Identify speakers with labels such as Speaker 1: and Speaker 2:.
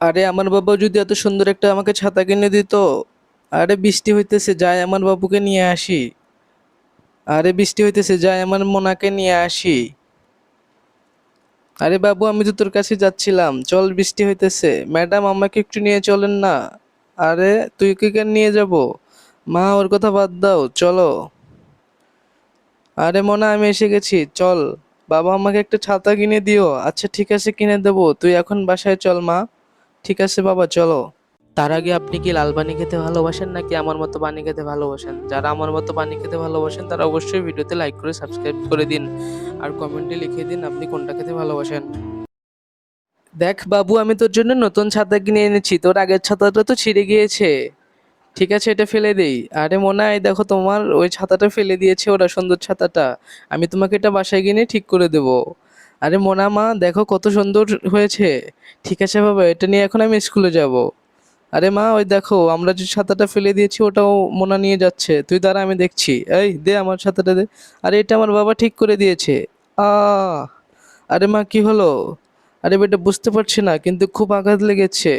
Speaker 1: আরে আমার বাবা যদি এত সুন্দর একটা আমাকে ছাতা কিনে দিত। আরে বৃষ্টি হইতেছে, যাই আমার বাবুকে নিয়ে আসি। আরে বৃষ্টি হইতেছে, যাই আমার মোনাকে নিয়ে আসি। আরে বাবু, আমি তো তোর কাছে যাচ্ছিলাম, চল বৃষ্টি হইতেছে, ম্যাডাম আমাকে একটু নিয়ে চলেন না। আরে তুই কি কেন নিয়ে যাব? মা, ওর কথা বাদ দাও, চলো। আরে মোনা, আমি এসে গেছি, চল। বাবা, আমাকে একটা ছাতা কিনে দিও। আচ্ছা ঠিক আছে, কিনে দেবো, তুই এখন বাসায় চল মা। ঠিক আছে বাবা, চলো। তার আগে আপনি কি লাল পানি খেতে ভালোবাসেন নাকি আমার মতো পানি খেতে ভালোবাসেন? যারা আমার মতো পানি খেতে ভালোবাসেন তারা অবশ্যই ভিডিওতে লাইক করে সাবস্ক্রাইব করে দিন। আর কমেন্টে লিখে দিন আপনি কোনটা খেতে ভালোবাসেন। দেখ বাবু, আমি তোর জন্য নতুন ছাতা কিনে এনেছি, তোর আগের ছাতাটা তো ছিঁড়ে গিয়েছে। ঠিক আছে, এটা ফেলে দেই। আরে মোনা, এই দেখো তোমার ওই ছাতাটা ফেলে দিয়েছে ওরা, সুন্দর ছাতাটা। আমি তোমাকে এটা বাসায় কিনে ঠিক করে দেব। আরে মোনা মা, দেখো কত সুন্দর হয়েছে। ঠিক আছে বাবা, এটা নিয়ে এখন আমি স্কুলে যাব। আরে মা, ওই দেখো আমরা যে ছাতাটা ফেলে দিয়েছি ওটাও মোনা নিয়ে যাচ্ছে, তুই দাঁড়া, আমি দেখছি। এই দে আমার ছাতাটা দে। আরে এটা আমার বাবা ঠিক করে দিয়েছে। আ আরে মা, কি হলো? আরে বেটা, বুঝতে পারছি না কিন্তু খুব আঘাত লেগেছে।